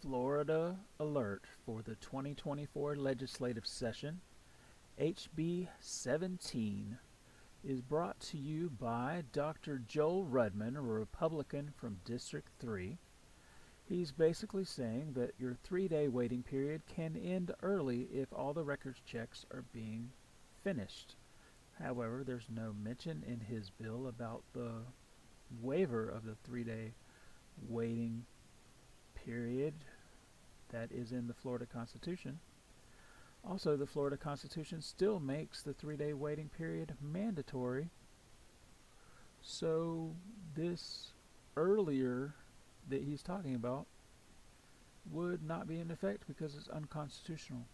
Florida alert for the 2024 legislative session. HB17 is brought to you by Dr. Joel Rudman, a Republican from District 3. He's basically saying that your 3-day waiting period can end early if all the records checks are being finished. However, there's no mention in his bill about the waiver of the 3-day waiting period that is in the Florida Constitution. Also, the Florida Constitution still makes the 3-day waiting period mandatory. So this earlier that he's talking about would not be in effect because it's unconstitutional.